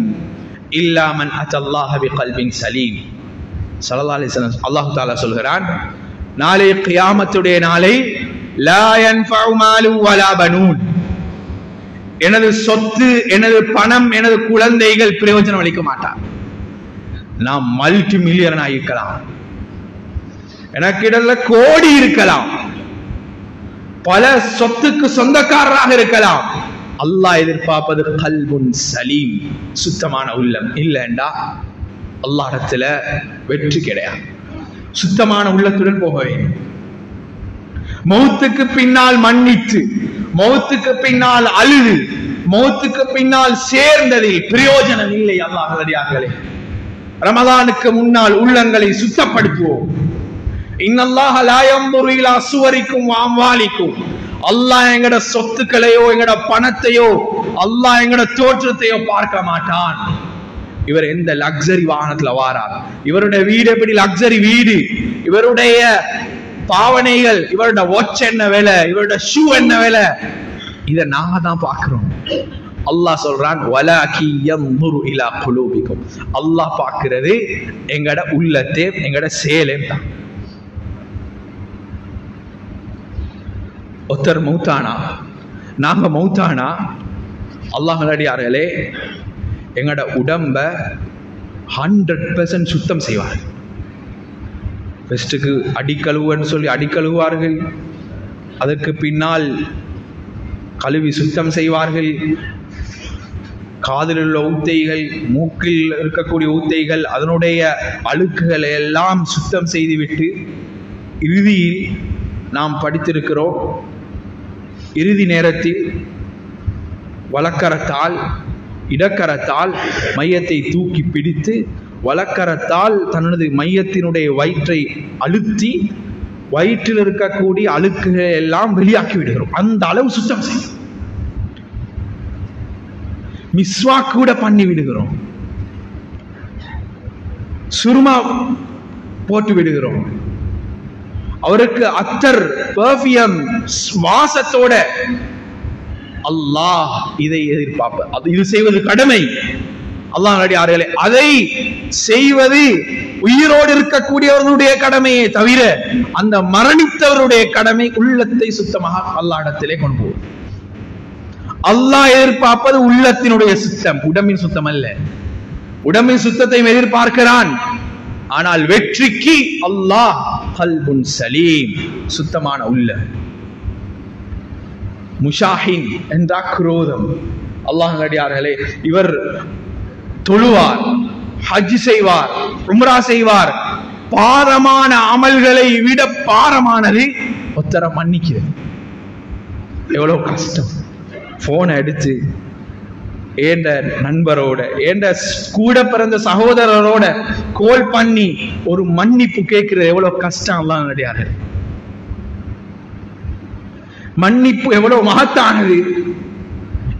S1: இல்லா மன் அத்தல்லாஹ பிகல்பின் சலீம். ஸல்லல்லாஹு அலைஹி வஸல்லம் அல்லாஹ் தஆலா சொல்கிறான், நாளை கியாமத்துடைய நாளை லா யன்ஃபஉ மாலு வலா பனூன், எனது சொத்து, எனது பணம், எனது குழந்தைகள் பிரயோஜனம் அளிக்க மாட்டார். நாம் மல்டி மில்லியனா இருக்கலாம், எனக்கு இடத்துல கோடி இருக்கலாம், பல சொத்துக்கு சொந்தக்காரராக இருக்கலாம். அல்லாஹ் எதிர்பார்ப்பது கல்புன் சலீம், சுத்தமான உள்ளம். இல்லைண்டா அல்லாஹ்விடத்துல வெற்றி கிடையாது. சுத்தமான உள்ளத்துடன் போக வேண்டும். மௌத்துக்கு பின்னால் மன்னித்து, மௌத்துக்கு பின்னால் அழுது, மௌத்துக்கு பின்னால் சேர்ந்ததில் பிரயோஜனம் இல்லை. அல்லாஹ்விடர்களே, ரமதானுக்கு முன்னால் உள்ளங்களை சுத்தப்படுத்துவோம். இன்னல்லாஹ லா யன்துரு இலா சுவரிக்கும் வ அம்வாலிக்கும், அல்லாஹ் எங்கட சொத்துக்களையோ எங்கட பணத்தையோ அல்லாஹ் எங்கட தோற்றத்தையோ பார்க்க மாட்டான். இவர் எந்த லக்ஸரி வாகனத்துல வாரார், இவருடைய வீடு எப்படி லக்ஸரி வீடு, இவருடைய பாவனைகள், இவருடைய வாட்ச் என்ன விலை, இவருடைய ஷூ என்ன விலை, இதை நாங்க தான் பார்க்கிறோம். அல்லாஹ் சொல்றான் வலாகி யன்துரு இலா குலூபிக்கும், அல்லாஹ் பார்க்கிறது எங்கட உள்ளத்தை, எங்கட செயலை தான். ஒருத்தர் மௌத்தானா, நாங்க மௌத்தானா, அல்லாஹ் நல்லடியார்களே எங்கட உடம்ப 100% சுத்தம் செய்வார். பெஸ்ட்டுக்கு அடிக்கழுவுன்னு சொல்லி அடிக்கழுவார்கள், அதற்கு பின்னால் கழுவி சுத்தம் செய்வார்கள். காதில் உள்ள ஊத்தைகள், மூக்கில் இருக்கக்கூடிய ஊத்தைகள், அதனுடைய அழுக்குகளை எல்லாம் சுத்தம் செய்துவிட்டு இறுதியில் நாம் படித்திருக்கிறோம், இறுதி நேரத்தில் வலக்கரத்தால் இடக்கரத்தால் மையத்தை தூக்கி பிடித்து வலக்கரத்தால் தனது மையத்தினுடைய வயிற்றை அழுத்தி வயிற்றில் இருக்கக்கூடிய அழுக்குகளை எல்லாம் வெளியாக்கி விடுகிறோம். அந்த அளவு சுத்தம் செய்யும். மிஸ்வாக் கூட பண்ணி விடுகிறோம், சுருமா போட்டு விடுகிறோம். அவருக்கு அத்தர், பெர்ஃபியூம், சுவாசத்தோட அல்லாஹ் இதை எதிர்பார்ப்ப, இது செய்வது கடமை. அல்லாஹ் நல்லடியார்களே, அதை செய்வது உயிரோடு இருக்கக்கூடியவர்களுடைய கடமையே தவிர அந்த மரணித்தவருடைய கடமை உள்ளத்தை சுத்தமாக அல்லாஹ்விடத்திலே கொண்டு போகும். அல்லாஹ் எதிர்பார்ப்பது உள்ளத்தினுடைய சுத்தம், உடம்பின் சுத்தம் அல்ல. உடம்பின் சுத்தத்தை எதிர்பார்க்கிறான், ஆனால் வெற்றிக்கு அல்லாஹ் கல்புன் சலீம், சுத்தமான உள்ள. முஷாஹின் என்ற குரோதம். அல்லாஹ் நல்லடியார்களே, இவர் தொழுவார், ஹஜ் செய்வார், உம்ரா செய்வார், பாரமான அமல்களை விட பாரமானது ஒத்தரை மன்னிக்கிறது எவ்வளவு கஷ்டம். போனை எடுத்து ஏண்ட நண்பரோட ஏண்ட கூட பிறந்த சகோதரரோட கோல் பண்ணி ஒரு மன்னிப்பு கேட்கிறது எவ்வளவு கஷ்டம். எல்லாம் நடிகாரு மன்னிப்பு எவ்வளவு மகத்தானது,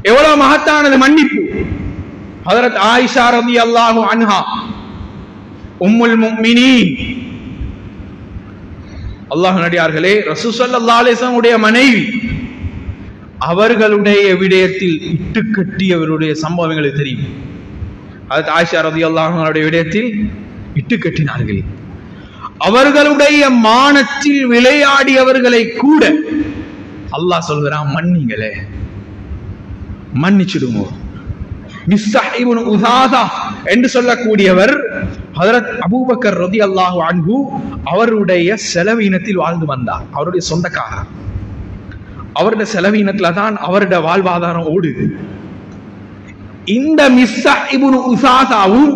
S1: எவ்வளவு மகத்தானது மன்னிப்பு. ஹஜ்ரத் ஆயிஷா ரலியல்லாஹு அன்ஹா உம்முல் முஃமினீன் அல்லாஹ் நடிகார்களே ரசூல் ஸல்லல்லாஹு அலைஹி வஸல்லம் உடைய மனைவி, அவர்களுடைய விடயத்தில் இட்டுக்கட்டியவருடைய சம்பவங்களுக்கு தெரியும். ஹஜ்ரத் ஆயிஷா ரலியல்லாஹு அன்ஹாவுடைய விடயத்தில் இட்டுக்கட்டினார்கள். அவர்களுடைய மானத்தில் விளையாடியவர்களை கூட அல்லாஹ் சொல்கிறான் மன்னிங்களே, மன்னிச்சிடுங்க. மிஸ்ஸஹ் இப்னு உஸாதா என்று சொல்லக்கூடியவர் ஹஜ்ரத் அபூபக்கர் ரலியல்லாஹு அன்ஹு அவருடைய செலவீனத்தில் வாழ்ந்து வந்தார். அவருடைய சொந்தக்காரர், அவருடைய செலவீனத்துல தான் அவருடைய வாழ்வாதாரம் ஓடுது. இந்த மிஸ்ஸஹ் இப்னு உஸாதாவும்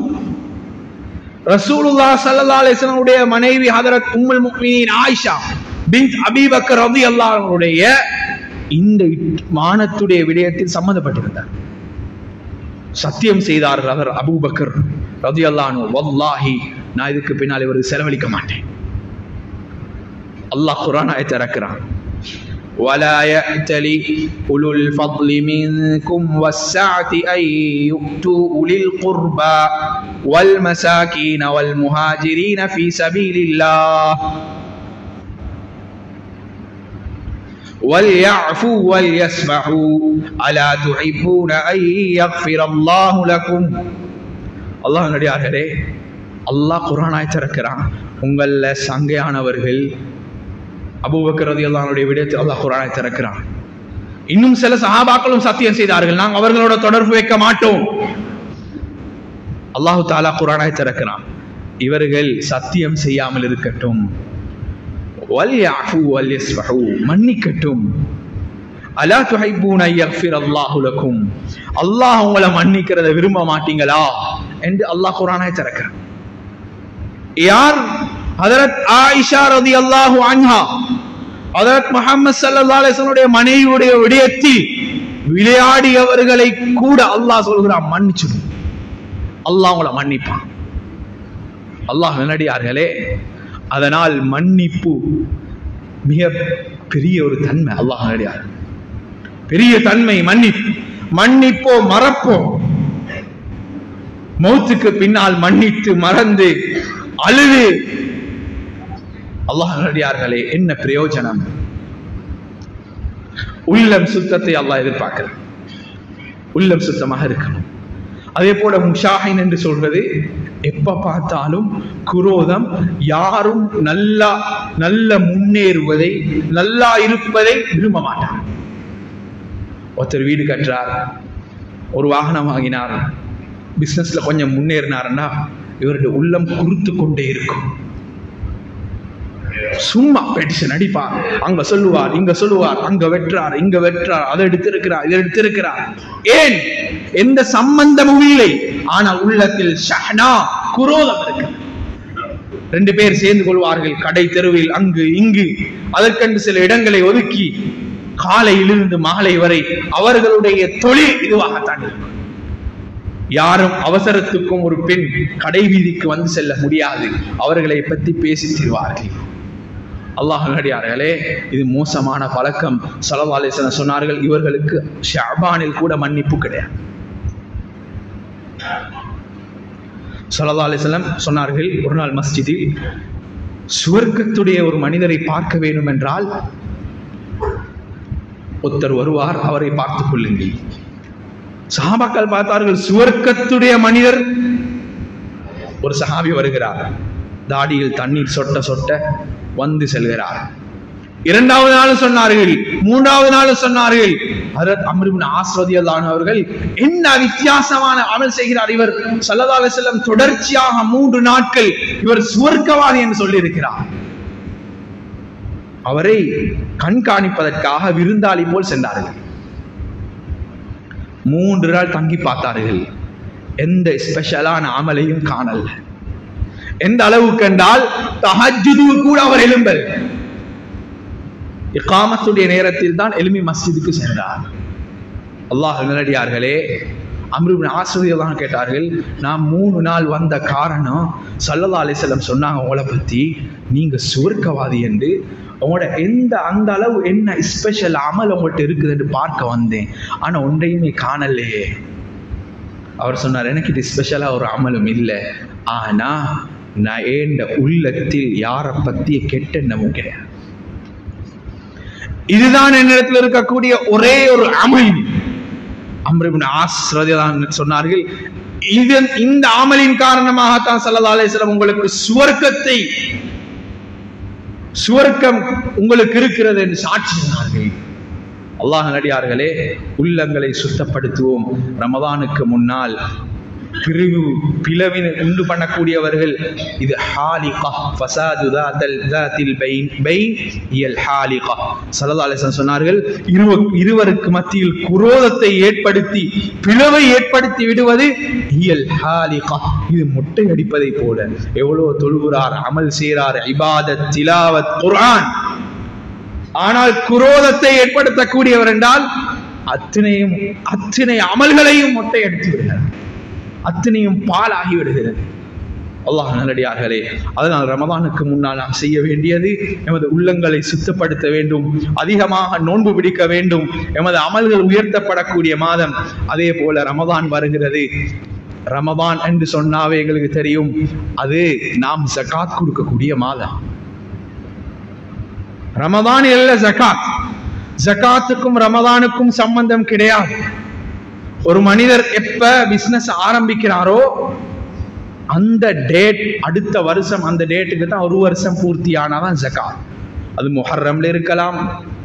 S1: ரசூலுல்லாஹ் ஸல்லல்லாஹு அலைஹி வஸல்லம் உடைய மனைவி ஹஜ்ரத் உம்முல் முஃமினீன் ஆயிஷா பின்த் அபீ பக்கர் ரலியல்லாஹு அன்ஹுடைய இந்த மானத்துடைய விடயத்தில் சம்பந்தப்பட்டிருந்தார். சத்தியம் செய்தார்கள் அவர் அபூபக்கர் ரலியல்லாஹு அன்ஹு, வல்லாஹி நான் இதுக்கு பின்னால் இவருக்கு செலவழிக்க மாட்டேன். அல்லாஹ் குர்ஆன் ஆயத்தை இறக்குறான், ولا يأتلي أولو الفضل منكم والسعة أن يؤتوا أولي القربى والمساكين والمهاجرين في سبيل الله وَلْيَعْفُوا وَلْيَصْفَحُوا أَلَا تُحِبُّونَ أَن يَغْفِرَ اللَّهُ لَكُمْ. அல்லாஹ் நடிகார்களே, அல்லாஹ் குர்ஆன் ஆயத்தை இறக்குறான், உங்கள சங்கையானவர்கள் அபூபக்கர் ரலியல்லாஹு அன்ஹுடைய விடயத்தில் அல்லாஹ் குர்ஆன் ஆயத்தை இறக்குறான். இன்னும் சில சஹாபாக்களும் சத்தியம் செய்தார்கள், நாங்கள் அவர்களோட தொடர்பு வைக்க மாட்டோம். அல்லாஹ் தஆலா குர்ஆன் ஆயத்தை இறக்குறான், இவர்கள் சத்தியம் செய்யாமல் இருக்கட்டும். وَلْيَعْفُوا وَلْيَصْفَحُوا மன்னிக்கட்டும். அலா துஹிப்பூன யக்ஃபிரல்லாஹு லக்கும், அல்லாஹ் உங்களை மன்னிக்கிறதை விரும்ப மாட்டீங்களா என்று அல்லாஹ் குர்ஆனை திறக்கிறார். யார்? ஹஜ்ரத் ஆயிஷா ரலியல்லாஹு அன்ஹா, ஹஜ்ரத் முஹம்மது ஸல்லல்லாஹு அலைஹி வஸல்லம் மனைவியுடைய விடயத்தில் விளையாடியவர்களை கூட அல்லாஹ் சொல்கிறான் மன்னிச்சிடு. அல்லாஹ் உங்களை மன்னிப்பான். அல்லாஹ் நல்லடியார்களே, அதனால் மன்னிப்பு மிக பெரிய ஒரு தன்மை. அல்லாஹ் நல்லடியார், பெரிய தன்மை மன்னிப்பு. மன்னிப்போ மறப்போம், மௌத்துக்கு பின்னால் மன்னித்து மறந்து அழுது அல்லாஹ் நல்லடியார்களே என்ன பிரயோஜனம்? உள்ளம் சுத்தத்தை அல்லாஹ் எதிர்பார்க்கிறார். உள்ளம் சுத்தமாக இருக்கணும். அதே போல முஷாஹின் என்று சொல்றது, எப்ப பார்த்தாலும் குரோதம், யாரும் நல்ல முன்னேறுவதை நல்லா இருப்பதை விரும்ப மாட்டார். ஒருத்தர் வீடு கட்டுறார், ஒரு வாகனம் வாங்கினார், பிசினஸ்ல கொஞ்சம் முன்னேறினார்னா இவருடைய உள்ளம் குறுத்து கொண்டே இருக்கும். சும்மா பெட்டிஷன் அடிப்பார், அங்க சொல்லுவார், இங்க சொல்லுவார், அங்க வெற்றார், இங்க வெற்றார், அதை எடுத்திருக்கிறார், இதை எடுத்திருக்கிறார். ஏன்? எந்த சம்பந்தமும் இல்லை, ஆனால் உள்ளத்தில் ஷஹ்னா குரோதம் இருக்கு. ரெண்டு பேர் சேர்ந்து கொள்வார்கள் கடை தெருவில், அங்கு இங்கு, அதற்கென்று சில இடங்களை ஒதுக்கி காலையிலிருந்து மாலை வரை அவர்களுடைய தொழில் இதுவாகத்தான் இருக்கும். யாரும் அவசரத்துக்கும் ஒரு பெண் கடை வீதிக்கு வந்து செல்ல முடியாது, அவர்களை பற்றி பேசி தீர்வார்கள். அல்லாஹ் நல்லடியார்களே, இது மோசமான பழக்கம். ஸல்லல்லாஹு அலைஹி வஸல்லம் சொன்னார்கள், இவர்களுக்கு ஷஅபானில் கூட மன்னிப்பு கிடையாது. ஸல்லல்லாஹு அலைஹி வஸல்லம் சொன்னார்கள், ஒரு நாள் மஸ்ஜிதில் சுவர்க்கத்துடைய ஒரு மனிதரை பார்க்க வேண்டும் என்றால் ஒருத்தர் வருவார், அவரை பார்த்துக் கொள்ளுங்கள். சஹாபாக்கள் பார்த்தார்கள், சுவர்க்கத்துடைய மனிதர். ஒரு சஹாபி வருகிறார், தாடியில் தண்ணீர் சொட்ட சொட்ட வந்து செல்கிறார். இரண்டாவது நாள் சொன்னார்கள், மூன்றாவது நாள் சொன்னார்கள். ஹஜ்ரத் அம்ர் இப்னு ஆஸ் ரலியல்லாஹு அன்ஹு அவர்கள், என்ன வித்தியாசமான அமல் செய்கிறார் இவர், ஸல்லல்லாஹு அலைஹி வஸல்லம் தொடர்ச்சியாக 3 நாட்கள் இவர் சுவர்க்கவாதி என்று சொல்லி இருக்கிறார். அவரை கண்காணிப்பதற்காக விருந்தாளி போல் சென்றார்கள். 3 நாள் தங்கி பார்த்தார்கள், எந்த ஸ்பெஷலான அமலையும் காணல. எந்த அளவுக்கு என்றால் தஹஜ்ஜுது கூட அவர் எழும்பல். இகாமத்துடைய நேரத்தில் தான் எழும்பி மஸ்ஜிதுக்கு சென்றார். அல்லாஹ் நல்லடியார்களே, அம்ர் இப்னு ஆஸ் ரலியல்லாஹு அன்ஹு கேட்டார்கள், நான் 3 நாள் வந்த காரணம் ஸல்லல்லாஹு அலைஹி வஸல்லம் சொன்னாங்க உங்களை பத்தி நீங்க சுவர்க்கவாதி என்று. உங்களோட அந்த அளவு என்ன ஸ்பெஷல் அமல் உங்கள்கிட்ட இருக்குதுன்னு பார்க்க வந்தேன், ஆனா ஒன்றையுமே காணலையே. அவர் சொன்னார், எனக்கு இது ஸ்பெஷலா ஒரு அமலும் இல்லை, ஆனா நான் ஏண்ட உள்ளத்தில் யாரை பத்திய கெட்ட எண்ணமும் கிடையாது. இதுதான் என்னிடத்தில் இருக்கக்கூடிய ஒரே ஒரு அமல். அம்ர் இப்னு ஆஸ் ரலியல்லாஹு அன்ஹு சொன்னார்கள், இந்த அமலின் காரணமாகத்தான் ஸல்லல்லாஹு அலைஹி வஸல்லம் உங்களுக்கு சுவர்க்கம் உங்களுக்கு இருக்கிறது என்று சாட்சி சொன்னார்கள். அல்லாஹ் நல்லடியார்களே, உள்ளங்களை சுத்தப்படுத்துவோம். ரமதானுக்கு முன்னால் பிளவினை உண்டு பண்ணக்கூடியவர்கள் இது ஹாலிகா ஃபஸாது ذاتில் பைன் இயல் ஹாலிகா. ஸல்லல்லாஹு அலைஹி வஸல்லம் சொன்னார்கள், இருவருக்கு மத்தியில் குரோதத்தை ஏற்படுத்தி பிளவை ஏற்படுத்தி விடுவது இயல் ஹாலிகா, இது முட்டை அடிப்பதை போல. எவ்வளவு தொழுகிறார், அமல் செய்கிறார், இபாதத், திலாவத், குர்ஆன், ஆனால் குரோதத்தை ஏற்படுத்தக்கூடியவர் என்றால் அத்தனை அமல்களையும் மொட்டை அடித்து விடுகிறார், அத்தனையும் பால் ஆகிவிடுகிறது. அல்லாஹ் நல்லடியார்களே, அதனால் ரமதானுக்கு முன்னால் நாம் செய்ய வேண்டியது எமது உள்ளங்களை சுத்தப்படுத்த வேண்டும், அதிகமாக நோன்பு பிடிக்க வேண்டும், எமது அமல்கள் உயர்த்தப்படக்கூடிய மாதம். அதே போல ரமதான் வருகிறது. ரமதான் என்று சொன்னாவே எங்களுக்கு தெரியும், அது நாம் ஜகாத் கொடுக்கக்கூடிய மாதம். ரமதான் இல்ல ஜகாத். ஜகாத்துக்கும் ரமதானுக்கும் சம்பந்தம் கிடையாது. ஒரு மனிதர் எப்ப பிசினஸ் ஆரம்பிக்கிறாரோ அந்த டேட், அடுத்த வருஷம் அந்த டேட்டுக்கு தான் ஒரு வருஷம் பூர்த்தி ஆனாதான் ஜகாத். அது முஹர்ரம்ல இருக்கலாம்,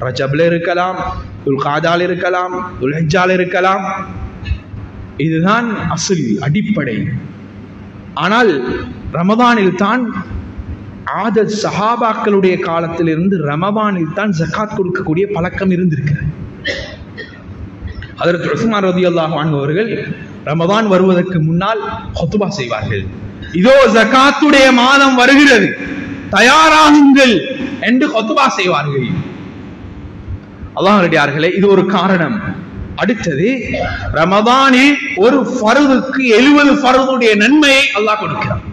S1: ரஜப்ல இருக்கலாம், துல்காதால இருக்கலாம், துல்ஹிஜ்ஜால இருக்கலாம். இதுதான் அஸ்ல், அடிப்படை. ஆனால் ரமதானில் தான் ஆதத் சஹாபாக்களுடைய காலத்திலிருந்து ரமதானில் தான் ஜகாத் கொடுக்கக்கூடிய பழக்கம் இருந்திருக்கிறது. ஹஜ்ரத் உஸ்மான் ரலியல்லாஹு அன்ஹு அவர்கள் ரமதான் வருவதற்கு முன்னால் ஹுத்பா செய்வார்கள். இதோ ஜகாத்துடைய மாதம் வருகிறது, தயாராகுங்கள் என்று ஹுத்பா செய்வார்கள். அல்லாஹ்வுடையார்களே, இது ஒரு காரணம். அடுத்தது, ரமதானில் ஒரு ஃபர்துக்கு 70 ஃபர்துடைய நன்மையை அல்லாஹ் கொடுக்கிறார்.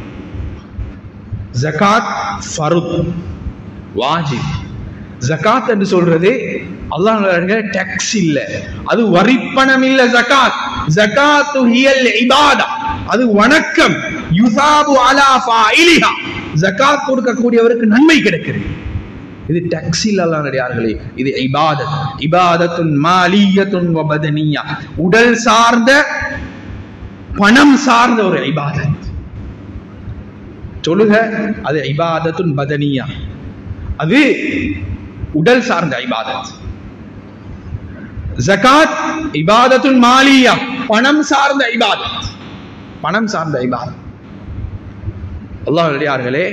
S1: ஜகாத் ஃபர்த், வாஜிப். ஜகாத் என்று சொல்றது அல்லாஹ் டாக்ஸ் இல்ல, அது வரிப்பணம் இல்ல. ஜகாத் ஜகாத்து ஹியல் இபாதா, அது வணக்கம். யுஸாபு அலா ஃபாயிலிஹா, ஜகாத் கொடுக்கக்கூடியவருக்கு நன்மை கிடைக்கிறது. இது டாக்ஸ் இல்ல அல்லாஹ்வுடையார்களே, இது இபாதத். இபாதத்துன் மாலியத்துன் வ பதனியா, உடல் சார்ந்த பணம் சார்ந்த ஒரு இபாதத். தொழுக அது இபாதத்துன் பதனியா, அது உடல் சார்ந்த இபாதத். ஜகாத் இபாதத்துல் மாலியா, பணம் சார்ந்த இபாதத், பணம் சார்ந்த இபாதத். அல்லாஹ்வுடையார்களே,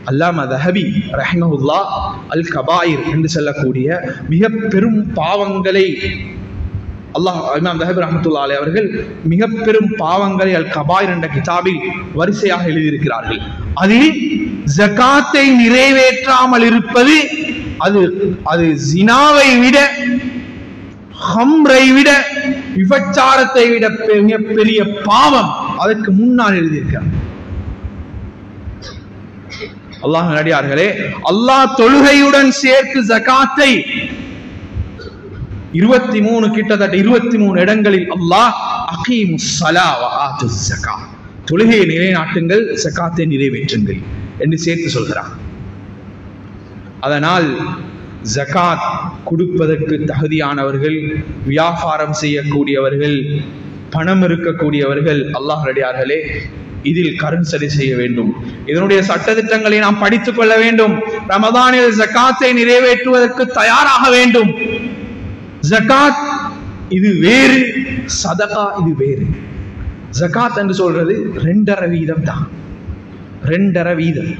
S1: அல்லாமா தஹபி ரஹ்மஹுல்லாஹ் அல் கபாயிர் என்று சொல்லக்கூடிய மிக பெரும் பாவங்களை இமாம் தஹபி ரஹ்மத்துல்லாஹி அலைஹி அவர்கள் மிக பெரும் பாவங்களை அல் கபாயிர் என்ற கிதாபில் வரிசையாக எழுதியிருக்கிறார்கள். அதில் ஜகாத்தை நிறைவேற்றாமல் இருப்பது அது ஜினாவை விட, ஹம்ரை விட, விபச்சாரத்தை விட பெரிய பாவம். அதற்கு முன்னால் எழுதியிருக்கிறார். அல்லாஹ் நல்லடியார்களே, அல்லாஹ் தொழுகையுடன் சேர்த்து ஜகாத்தை 23 கிட்டத்தட்ட 23 இடங்களில் அல்லாஹ் அகீமுஸ் ஸலா வ ஆத்துஸ் ஸகாத், தொழுகையை நிலைநாட்டுங்கள், ஜகாத்தை நிறைவேற்றுங்கள் என்று சேர்த்து சொல்கிறார். அதனால் ஜகாத் கொடுப்பதற்கு தகுதியானவர்கள், வியாபாரம் செய்யக்கூடியவர்கள், பணம் இருக்கக்கூடியவர்கள், அல்லாஹ் நல்லடியார்களே, இதில் கரன்சரி செய்ய வேண்டும். இதனுடைய சட்டதிட்டங்களை நாம் படித்துக் கொள்ள வேண்டும். ரமதானில் ஜகாத்தை நிறைவேற்றுவதற்கு தயாராக வேண்டும். ஜகாத் இது வேறு, சதகா இது வேறு. ஜகாத் என்று சொல்றது 2.5% தான், 2.5%.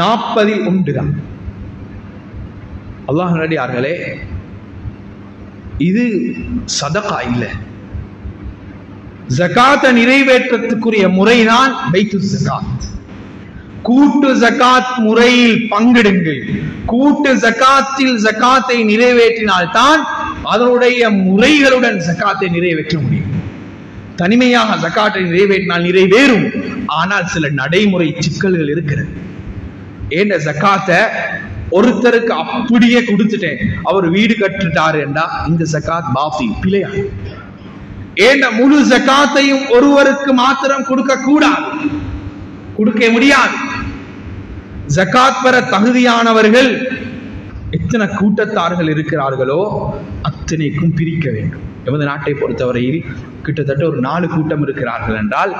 S1: 40 உண்டு தான். அல்லாஹ் நல்லடியார்களே, இது சதகா இல்லை. ஜகாத்தை நிறைவேற்றத்துக்குரிய முறைதான் பைத்துல் ஜகாத். கூட்டு ஜகாத் முறையில் பங்கெடுங்கள். கூட்டு ஜகாத்தில் ஜகாத்தை நிறைவேற்றினால்தான் அதனுடைய முறைகளுடன் ஜகாத்தை நிறைவேற்ற முடியும். தனிமையாக ஜகாத்தை நிறைவேற்றினால் நிறைவேறும், ஆனால் சில நடைமுறை சிக்கல்கள் இருக்கிறது. ஏன் ஜகாத்தை ஒருத்தருக்கு அப்படியே கொடுத்துட்டேன், அவர் வீடு கட்டுட்டாரு என்றா இந்த ஜகாத் பாத்தில் பிழையாது. ஏன் முழு ஜகாத்தையும் ஒருவருக்கு மாத்திரம் கொடுக்க கூடாது, கொடுக்க முடியாது. ஜகாத் பெற தகுதியானவர்கள் எத்தனை கூட்டத்தார்கள் இருக்கிறார்களோ அத்தனைக்கும் பிரிக்க வேண்டும். எமது நாட்டை பொறுத்தவரையில் கிட்டத்தட்ட ஒரு 4 கூட்டம் இருக்கிறார்கள் என்றால்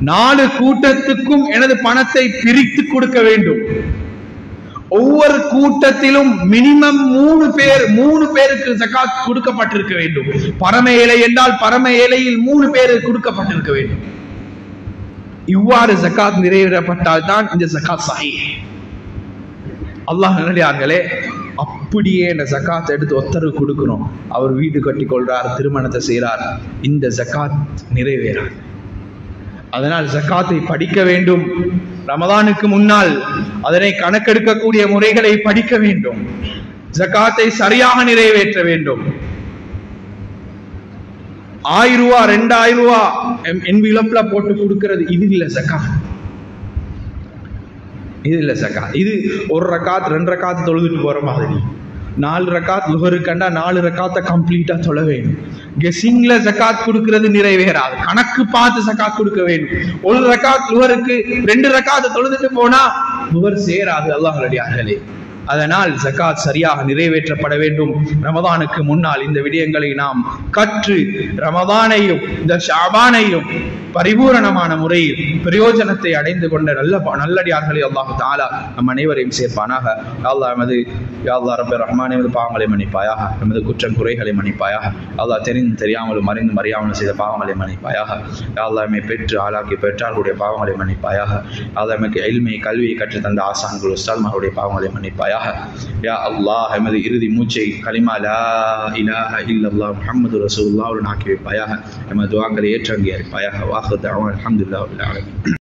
S1: 4 கூட்டத்துக்கும் எனது பணத்தை பிரித்து கொடுக்க வேண்டும். ஒவ்வொரு கூட்டத்திலும் மினிமம் 3 பேருக்கு ஜகாத் கொடுக்கப்பட்டிருக்க வேண்டும். பரம ஏழை என்றால் பரம ஏழையில் 3 பேருக்கு கொடுக்கப்பட்டிருக்க வேண்டும். இவ்வாறு ஜகாத் நிறைவேற்றப்பட்டால் தான் இந்த ஜகாத் சஹீஹ். அல்லாஹ் நல்லடியார்களே, அப்படியே இந்த ஜகாத் எடுத்து ஒருத்தருக்கு கொடுக்கணும், அவர் வீடு கட்டி கொள்றார், திருமணத்தை செய்கிறார், இந்த ஜகாத் நிறைவேறார். அதனால் ஜகாத்தை படிக்க வேண்டும். ரமதானுக்கு முன்னால் அதனை கணக்கெடுக்கக்கூடிய முறைகளை படிக்க வேண்டும். ஜகாத்தை சரியாக நிறைவேற்ற வேண்டும். 1000 ரூபாய் 2000 ரூபாய் என்விலப்ல போட்டு கொடுக்கிறது இது இல்ல ஜகாத். இது இல்ல ஜகாத். இது 1 ரகாத் 2 ரகாத் தொழுதுட்டு போற மாதிரி. 4 ரகாத் லுஹர் கண்டா 4 ரகாத்தை கம்ப்ளீட்டா தொழ வேண்டும். கெஸிங்ல ஜகாத் கொடுக்கிறது நிறைவேறாது. கணக்கு பார்த்து ஜகாத் கொடுக்க வேண்டும். 1 ரகாத் லுஹருக்கு 2 ரகாத்தை தொழுதுட்டு போனா லுஹர் சேராது. அல்லாஹ் நல்லடியார்களே, அதனால் ஜகாத் சரியாக நிறைவேற்றப்பட வேண்டும். ரமதானுக்கு முன்னால் இந்த விடயங்களை நாம் கற்று ரமதானையும் இந்த ஷாபானையும் பரிபூரணமான முறையில் பிரயோஜனத்தை அடைந்து கொண்ட நல்லடியார்களை அல்லாஹ் தஆலா நம் அனைவரையும் சேர்ப்பானாக. அல்லாஹ் ரப்பர் ரஹ்மானே, எமது பாவங்களை மன்னிப்பாயாக, எமது குற்றம் குறைகளை மன்னிப்பாயாக. அல்லாஹ் தெரிந்து தெரியாமலும் அறிந்தும் அறியாமலும் செய்த பாவங்களை மன்னிப்பாயாக. அல்லாஹ் எம்மை பெற்று ஆளாக்கி பெற்றார்களுடைய பாவங்களை மன்னிப்பாயாக. அல்லாஹ் எமக்கு இல்மை கல்வியை கற்று தந்த ஆசான்கள் உஸ்தாத்மார்களுடைய பாவங்களை மன்னிப்பாயாக. யா அல்லாஹ், எமது இறுதி மூச்சை கலிமா லா இலாஹ இல்லல்லாஹ் முஹம்மது ரசூலுல்லாஹ் ஆக்கி வைப்பாயாக. எமது துஆக்களை ஏற்று அங்கீகரிப்பாயாக. வாஹிரு தஅவானா அல்ஹம்துலில்லாஹி ரப்பில் ஆலமீன்.